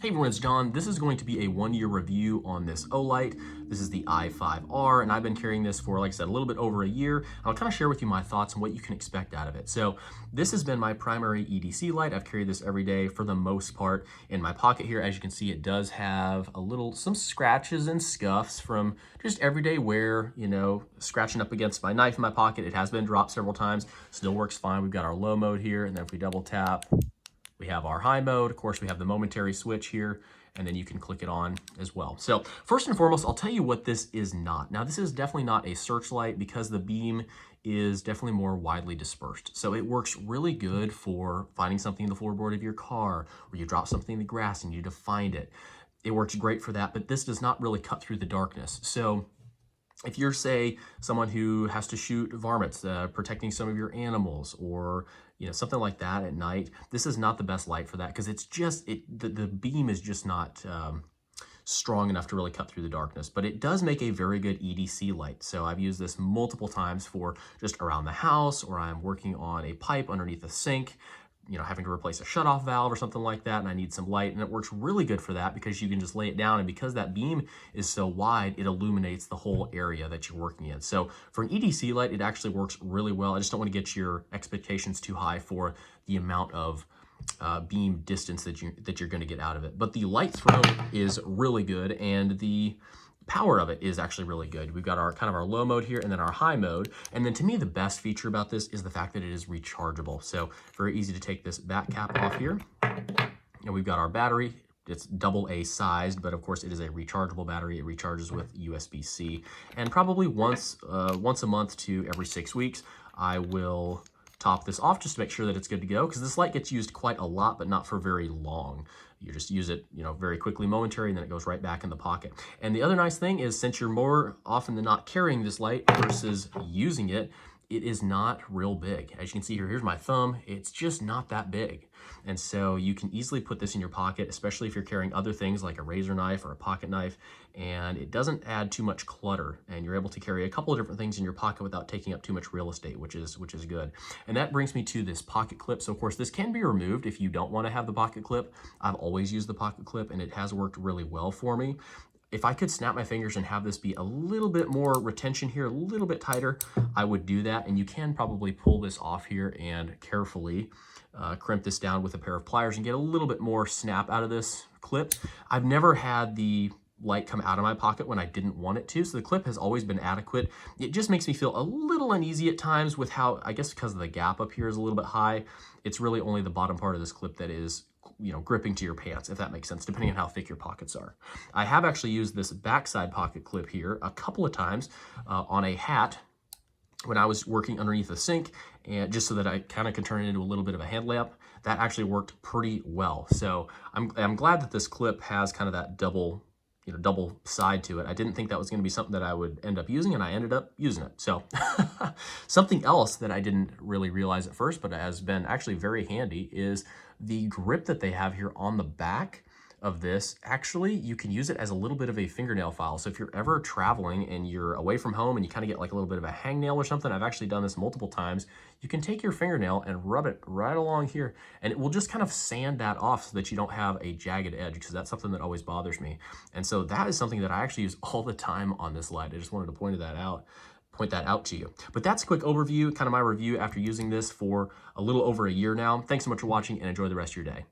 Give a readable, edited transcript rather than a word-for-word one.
Hey everyone, it's John. This is going to be a 1-year review on this Olight. This is the I5R, and I've been carrying this for, like I said, a little bit over a year. I'll kind of share with you my thoughts and what you can expect out of it. So this has been my primary EDC light. I've carried this every day for the most part. In my pocket here, as you can see, it does have some scratches and scuffs from just everyday wear, you know, scratching up against my knife in my pocket. It has been dropped several times, still works fine. We've got our low mode here, and then if we double tap, we have our high mode. Of course, we have the momentary switch here, and then you can click it on as well. So first and foremost, I'll tell you what this is not. Now, this is definitely not a searchlight because the beam is definitely more widely dispersed. So it works really good for finding something in the floorboard of your car, or you drop something in the grass and you need to find it. It works great for that, but this does not really cut through the darkness. So if you're, say, someone who has to shoot varmints, protecting some of your animals, or something like that at night, this is not the best light for that because it's just the beam is just not strong enough to really cut through the darkness. But it does make a very good EDC light. So I've used this multiple times for just around the house, or I'm working on a pipe underneath a sink, having to replace a shutoff valve or something like that, and I need some light, and it works really good for that because you can just lay it down, and because that beam is so wide, it illuminates the whole area that you're working in. So for an EDC light, it actually works really well. I just don't want to get your expectations too high for the amount of beam distance that you're going to get out of it. But the light throw is really good, and the power of it is actually really good. We've got our kind of our low mode here, and then our high mode. And then to me, the best feature about this is the fact that it is rechargeable. So very easy to take this back cap off here. And we've got our battery. It's AA sized, but of course it is a rechargeable battery. It recharges with USB-C. And probably once a month to every 6 weeks, I will top this off just to make sure that it's good to go, because this light gets used quite a lot, but not for very long. You just use it, very quickly, momentary, and then it goes right back in the pocket. And the other nice thing is, since you're more often than not carrying this light versus using it, it is not real big. As you can see here, here's my thumb. It's just not that big. And so you can easily put this in your pocket, especially if you're carrying other things like a razor knife or a pocket knife, and it doesn't add too much clutter, and you're able to carry a couple of different things in your pocket without taking up too much real estate, which is good. And that brings me to this pocket clip. So of course, this can be removed if you don't want to have the pocket clip. I've always used the pocket clip, and it has worked really well for me. If I could snap my fingers and have this be a little bit more retention here, a little bit tighter, I would do that. And you can probably pull this off here and carefully crimp this down with a pair of pliers and get a little bit more snap out of this clip. I've never had the light come out of my pocket when I didn't want it to, so the clip has always been adequate. It just makes me feel a little uneasy at times with how, I guess because the gap up here is a little bit high, it's really only the bottom part of this clip that is gripping to your pants, if that makes sense, depending on how thick your pockets are. I have actually used this backside pocket clip here a couple of times on a hat when I was working underneath the sink, and just so that I kind of could turn it into a little bit of a hand lamp. That actually worked pretty well. So I'm glad that this clip has kind of that double side to it. I didn't think that was going to be something that I would end up using, and I ended up using it. So something else that I didn't really realize at first, but has been actually very handy, is the grip that they have here on the back of this. Actually, you can use it as a little bit of a fingernail file. So if you're ever traveling and you're away from home and you kind of get like a little bit of a hangnail or something, I've actually done this multiple times. You can take your fingernail and rub it right along here, and it will just kind of sand that off so that you don't have a jagged edge, because that's something that always bothers me. And so that is something that I actually use all the time on this light. I just wanted to point that out to you. But that's a quick overview, kind of my review after using this for a little over a year now. Thanks so much for watching, and enjoy the rest of your day.